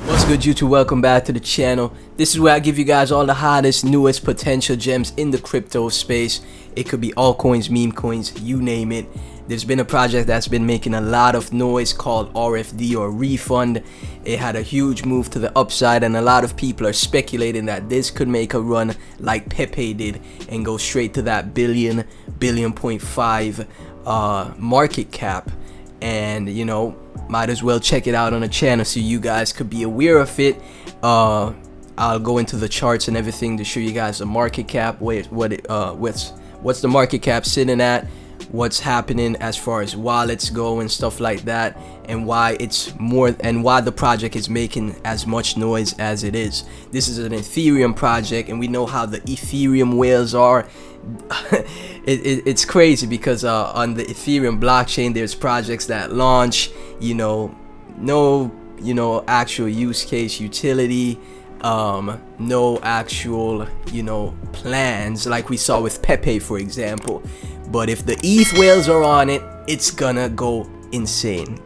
What's good, YouTube? Welcome back to the channel. This is where I give you guys all the hottest, newest potential gems in the crypto space. It could be altcoins, meme coins, you name it. There's been a project that's been making a lot of noise called RFD or Refund. It had a huge move to the upside, and a lot of people are speculating that this could make a run like Pepe did and go straight to that billion, 1.5 market cap. And you know, might as well check it out on the channel so you guys could be aware of it. I'll go into the charts and everything to show you guys the market cap, what's the market cap sitting at, what's happening as far as wallets go and stuff like that, and why it's more, and why the project is making as much noise as it is. This is an Ethereum project, and we know how the Ethereum whales are. It's crazy because on the Ethereum blockchain there's projects that launch, no actual use case utility, no actual plans, like we saw with Pepe, for example. But if the ETH whales are on it, it's gonna go insane.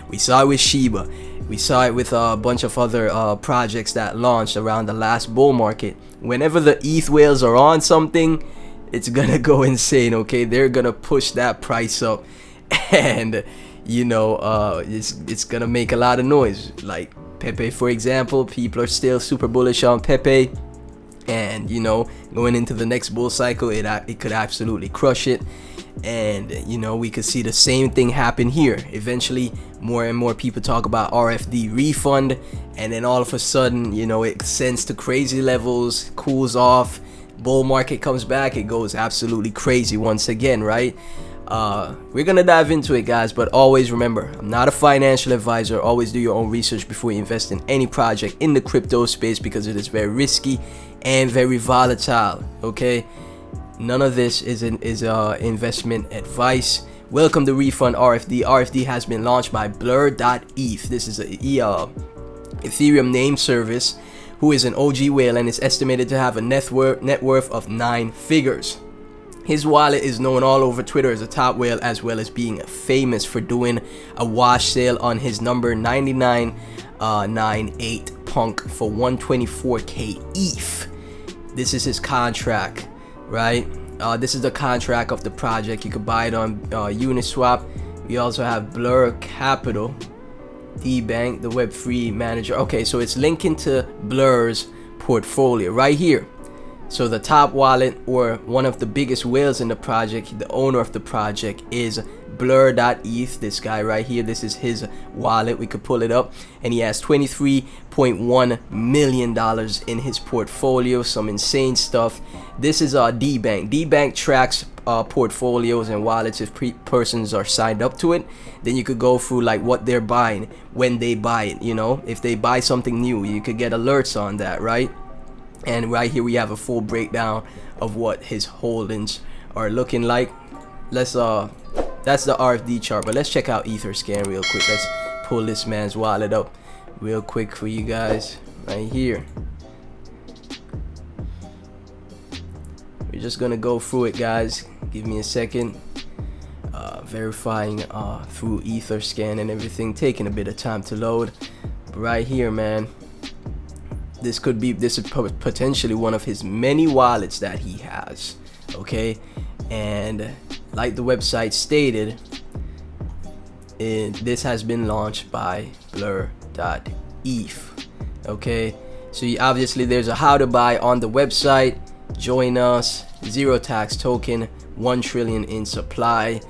We saw it with Shiba, we saw it with a bunch of other projects that launched around the last bull market. Whenever the ETH whales are on something, it's gonna go insane. Okay, they're gonna push that price up, and it's gonna make a lot of noise. Like Pepe, for example, people are still super bullish on Pepe, and going into the next bull cycle, it could absolutely crush it. And we could see the same thing happen here. Eventually more and more people talk about RFD Refund, and then all of a sudden it ascends to crazy levels, cools off, bull market comes back, it goes absolutely crazy once again, right? We're gonna dive into it, guys, but always remember, I'm not a financial advisor. Always do your own research before you invest in any project in the crypto space, because it is very risky and very volatile. Okay, none of this is investment advice. Welcome to Refund Rfd. Rfd has been launched by blur.eth. This is a Ethereum name service, who is an OG whale and is estimated to have a net worth of 9 figures. His wallet is known all over Twitter as a top whale, as well as being famous for doing a wash sale on his number 9998 punk for 124k ETH. This is his contract, right? This is the contract of the project. You could buy it on Uniswap. We also have Blur Capital, D-Bank, the Web3 manager. Okay, so it's linking to Blur's portfolio right here. So the top wallet, or one of the biggest whales in the project, the owner of the project, is blur.eth. This guy right here, this is his wallet. We could pull it up, and he has $23.1 million in his portfolio. Some insane stuff. This is D-Bank. D-Bank tracks portfolios and wallets if persons are signed up to it. Then you could go through like what they're buying, when they buy it. If they buy something new, you could get alerts on that, right? And right here we have a full breakdown of what his holdings are looking like. That's the RFD chart, but let's check out Etherscan real quick. Let's pull this man's wallet up real quick for you guys right here. We're just gonna go through it, guys. Give me a second. Verifying through Etherscan and everything, taking a bit of time to load. But right here, man, this is potentially one of his many wallets that he has. Okay, and like the website stated, this has been launched by blur.eth. Okay, so obviously there's a how to buy on the website. Join us, 0 tax token, 1 trillion in supply.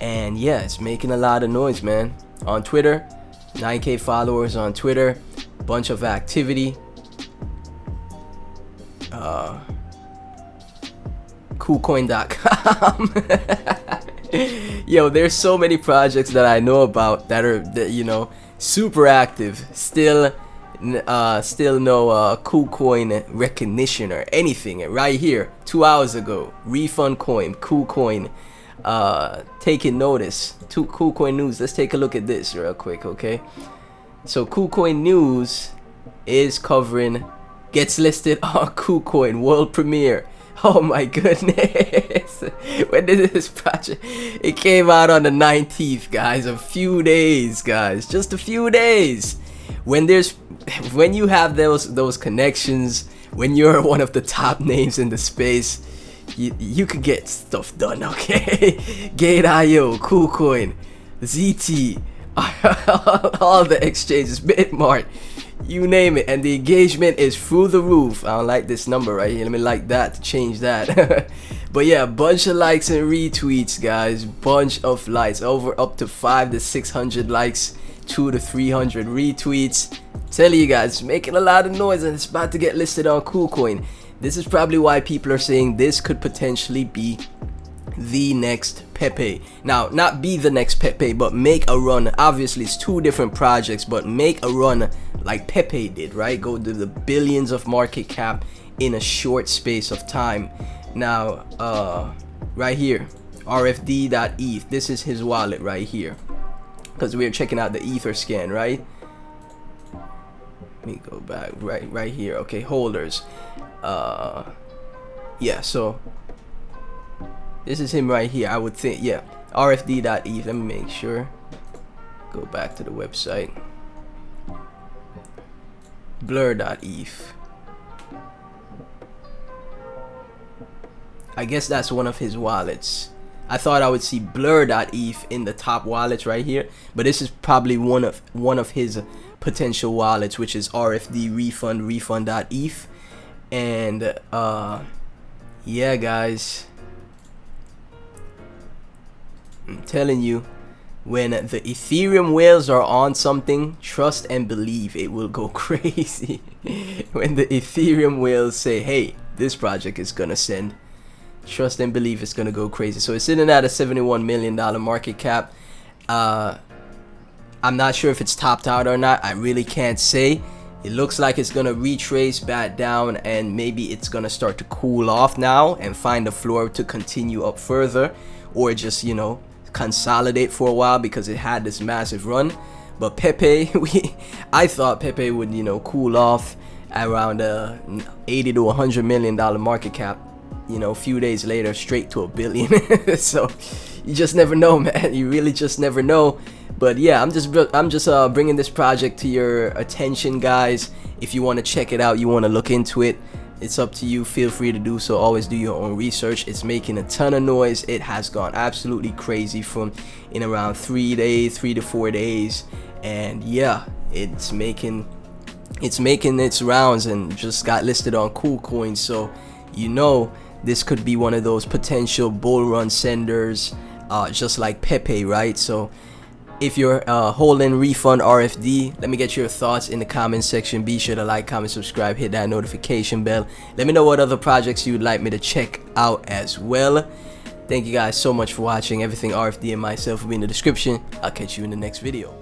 And yeah, it's making a lot of noise, man. On Twitter, 9k followers on Twitter, bunch of activity. KuCoin.com. Yo, there's so many projects that I know about that are super active. Still no KuCoin recognition or anything. Right here, 2 hours ago, Refund Coin, KuCoin, taking notice. KuCoin news. Let's take a look at this real quick, okay? So KuCoin news is covering, gets listed on KuCoin world premiere. Oh my goodness. When did this project? It came out on the 19th, guys. A few days, guys. Just a few days. when you have those connections, when you're one of the top names in the space, you could get stuff done. Okay. Gate.io, KuCoin, ZT, all the exchanges, Bitmart, you name it, and the engagement is through the roof. I don't like this number right here. Let me like that to change that. But yeah, bunch of likes and retweets, guys. Bunch of likes, up to 500 to 600 likes, 200 to 300 retweets. Tell you guys, it's making a lot of noise, and it's about to get listed on KuCoin. This is probably why people are saying this could potentially be the next Pepe. Now, not be the next Pepe, but make a run. Obviously, it's two different projects, but make a run like Pepe did, right? Go to the billions of market cap in a short space of time. Now, right here, rfd.eth. This is his wallet right here, because we're checking out the ether scan, right? Let me go back right here. Okay, holders. Yeah, so this is him right here, I would think. Yeah, rfd.eth. Let me make sure. Go back to the website. blur.eth. I guess that's one of his wallets. I thought I would see blur.eth in the top wallets right here, but this is probably one of his potential wallets, which is RFD refund.eth. And yeah, guys, I'm telling you, when the Ethereum whales are on something, trust and believe it will go crazy. When the Ethereum whales say, hey, this project is gonna send, trust and believe it's gonna go crazy. So it's sitting at a $71 million market cap. I'm not sure if it's topped out or not. I really can't say. It looks like it's gonna retrace back down, and maybe it's gonna start to cool off now and find the floor to continue up further, or just, you know, consolidate for a while because it had this massive run. But Pepe, I thought Pepe would, you know, cool off around 80 to 100 million dollar market cap. You know, a few days later, straight to $1 billion. So you just never know, man. You really just never know. But yeah, I'm just bringing this project to your attention, guys. If you want to check it out, you want to look into it, it's up to you. Feel free to do so. Always do your own research. It's making a ton of noise. It has gone absolutely crazy in around 3 to 4 days, and yeah, it's making its rounds and just got listed on KuCoin. So you know, this could be one of those potential bull run senders, just like Pepe, right? So if you're holding Refund Rfd, let me get your thoughts in the comment section. Be sure to like, comment, subscribe, hit that notification bell. Let me know what other projects you would like me to check out as well. Thank you guys so much for watching. Everything RFD and myself will be in the description. I'll catch you in the next video.